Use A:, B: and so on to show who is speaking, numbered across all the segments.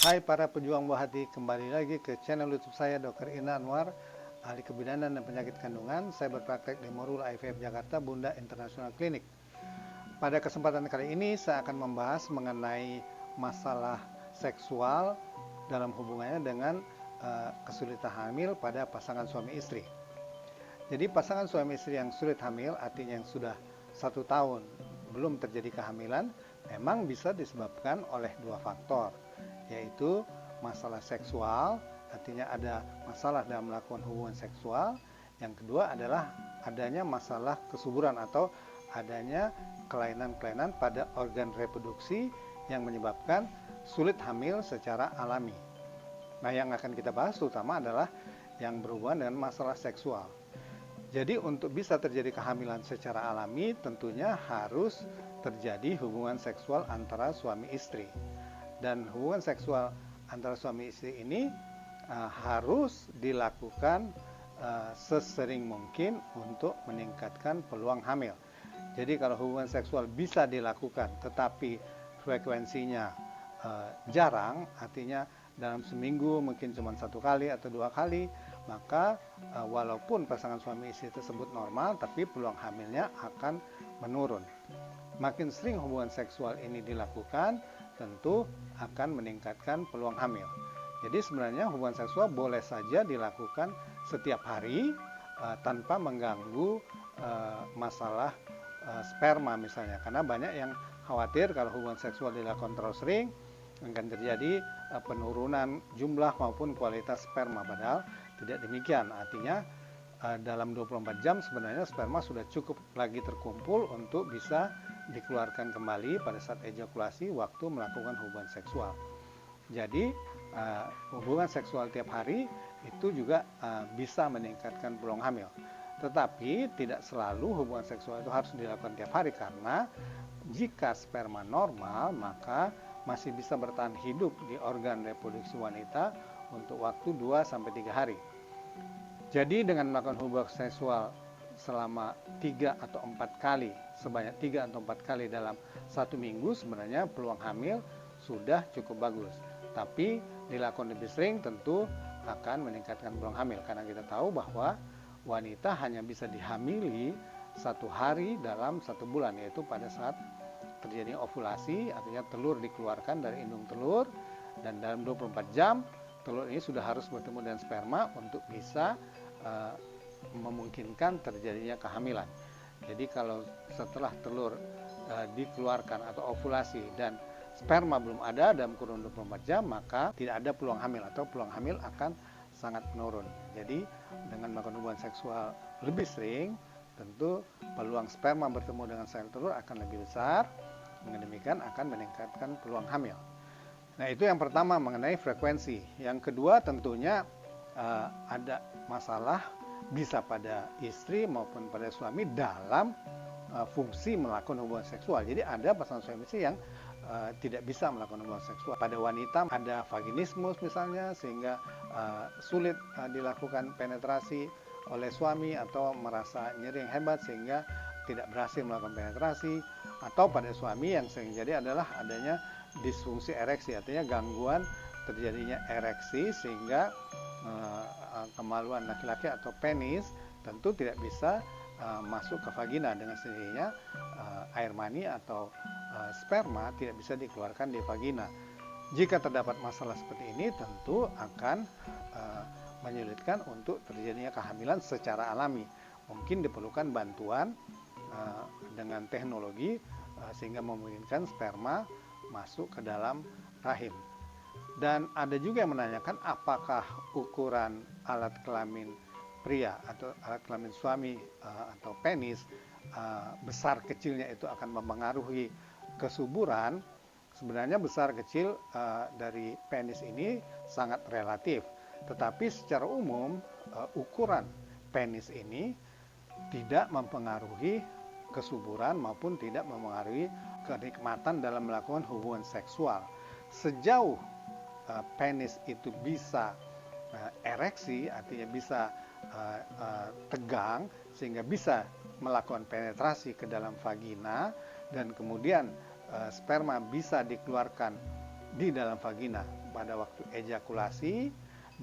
A: Hai para pejuang buah hati, kembali lagi ke channel YouTube saya Dr. Ina Anwar, ahli kebidanan dan penyakit kandungan. Saya berpraktek di Morul IVF Jakarta, Bunda International Clinic. Pada kesempatan kali ini saya akan membahas mengenai masalah seksual dalam hubungannya dengan kesulitan hamil pada pasangan suami istri. Jadi pasangan suami istri yang sulit hamil, artinya yang sudah 1 tahun belum terjadi kehamilan, memang bisa disebabkan oleh 2 faktor, yaitu masalah seksual, artinya ada masalah dalam melakukan hubungan seksual. Yang kedua adalah adanya masalah kesuburan atau adanya kelainan-kelainan pada organ reproduksi yang menyebabkan sulit hamil secara alami. Nah, yang akan kita bahas terutama adalah yang berhubungan dengan masalah seksual. Jadi untuk bisa terjadi kehamilan secara alami tentunya harus terjadi hubungan seksual antara suami istri. Dan hubungan seksual antara suami istri ini harus dilakukan sesering mungkin untuk meningkatkan peluang hamil. Jadi kalau hubungan seksual bisa dilakukan tetapi frekuensinya jarang, artinya dalam seminggu mungkin cuma 1 kali atau 2 kali, maka walaupun pasangan suami istri tersebut normal, tapi peluang hamilnya akan menurun. Makin sering hubungan seksual ini dilakukan, tentu akan meningkatkan peluang hamil. Jadi sebenarnya hubungan seksual boleh saja dilakukan setiap hari tanpa mengganggu masalah sperma misalnya, karena banyak yang khawatir kalau hubungan seksual dilakukan terlalu sering akan terjadi penurunan jumlah maupun kualitas sperma, padahal tidak demikian. Artinya dalam 24 jam sebenarnya sperma sudah cukup lagi terkumpul untuk bisa dikeluarkan kembali pada saat ejakulasi waktu melakukan hubungan seksual. Jadi hubungan seksual tiap hari itu juga bisa meningkatkan peluang hamil. Tetapi tidak selalu hubungan seksual itu harus dilakukan tiap hari, karena jika sperma normal maka masih bisa bertahan hidup di organ reproduksi wanita untuk waktu 2-3 hari. Jadi dengan melakukan hubungan seksual selama 3 atau 4 kali, sebanyak 3 atau 4 kali dalam 1 minggu, sebenarnya peluang hamil sudah cukup bagus. Tapi dilakukan lebih sering tentu akan meningkatkan peluang hamil, karena kita tahu bahwa wanita hanya bisa dihamili 1 hari dalam 1 bulan, yaitu pada saat terjadi ovulasi, artinya telur dikeluarkan dari indung telur, dan dalam 24 jam telur ini sudah harus bertemu dengan sperma untuk bisa memungkinkan terjadinya kehamilan. Jadi kalau setelah telur dikeluarkan atau ovulasi dan sperma belum ada dalam kurun 24 jam, maka tidak ada peluang hamil atau peluang hamil akan sangat menurun. Jadi dengan melakukan hubungan seksual lebih sering, tentu peluang sperma bertemu dengan sel telur akan lebih besar. Dengan demikian akan meningkatkan peluang hamil. Nah, itu yang pertama mengenai frekuensi. Yang kedua tentunya ada masalah bisa pada istri maupun pada suami dalam fungsi melakukan hubungan seksual. Jadi ada pasangan suami istri yang tidak bisa melakukan hubungan seksual. Pada wanita ada vaginismus misalnya, sehingga sulit dilakukan penetrasi oleh suami, atau merasa nyeri yang hebat sehingga tidak berhasil melakukan penetrasi. Atau pada suami yang sering jadi adalah adanya disfungsi ereksi, artinya gangguan terjadinya ereksi sehingga kemaluan laki-laki atau penis tentu tidak bisa masuk ke vagina, dengan sendirinya air mani atau sperma tidak bisa dikeluarkan di vagina. Jika terdapat masalah seperti ini tentu akan menyulitkan untuk terjadinya kehamilan secara alami. Mungkin diperlukan bantuan dengan teknologi sehingga memungkinkan sperma masuk ke dalam rahim. Dan ada juga yang menanyakan apakah ukuran alat kelamin pria atau alat kelamin suami atau penis besar kecilnya itu akan mempengaruhi kesuburan. Sebenarnya besar kecil dari penis ini sangat relatif, tetapi secara umum ukuran penis ini tidak mempengaruhi kesuburan maupun tidak mempengaruhi kenikmatan dalam melakukan hubungan seksual. Sejauh penis itu bisa ereksi, artinya bisa tegang sehingga bisa melakukan penetrasi ke dalam vagina, dan kemudian sperma bisa dikeluarkan di dalam vagina pada waktu ejakulasi,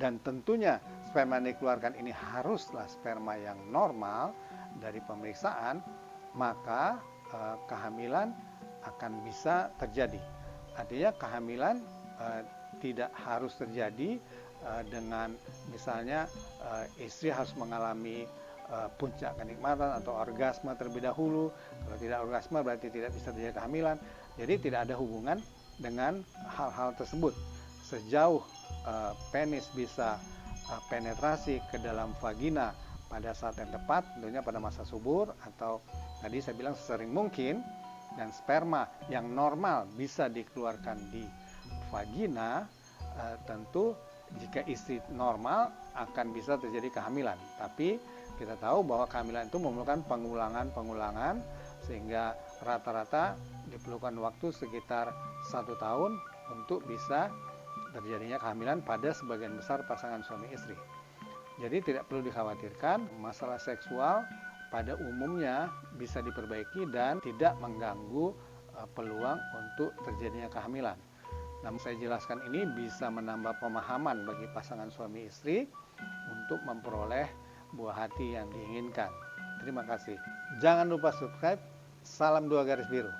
A: dan tentunya sperma yang dikeluarkan ini haruslah sperma yang normal dari pemeriksaan, maka kehamilan akan bisa terjadi. Artinya kehamilan tidak harus terjadi dengan misalnya istri harus mengalami puncak kenikmatan atau orgasme terlebih dahulu. Kalau tidak orgasme berarti tidak bisa terjadi kehamilan. Jadi tidak ada hubungan dengan hal-hal tersebut. Sejauh penis bisa penetrasi ke dalam vagina pada saat yang tepat, tentunya pada masa subur atau tadi saya bilang sesering mungkin, dan sperma yang normal bisa dikeluarkan di vagina, tentu jika istri normal akan bisa terjadi kehamilan. Tapi kita tahu bahwa kehamilan itu memerlukan pengulangan, sehingga rata-rata diperlukan waktu sekitar 1 tahun untuk bisa terjadinya kehamilan pada sebagian besar pasangan suami istri. Jadi tidak perlu dikhawatirkan, masalah seksual pada umumnya bisa diperbaiki dan tidak mengganggu peluang untuk terjadinya kehamilan. Namun saya jelaskan ini bisa menambah pemahaman bagi pasangan suami istri untuk memperoleh buah hati yang diinginkan. Terima kasih. Jangan lupa subscribe. Salam 2 garis biru.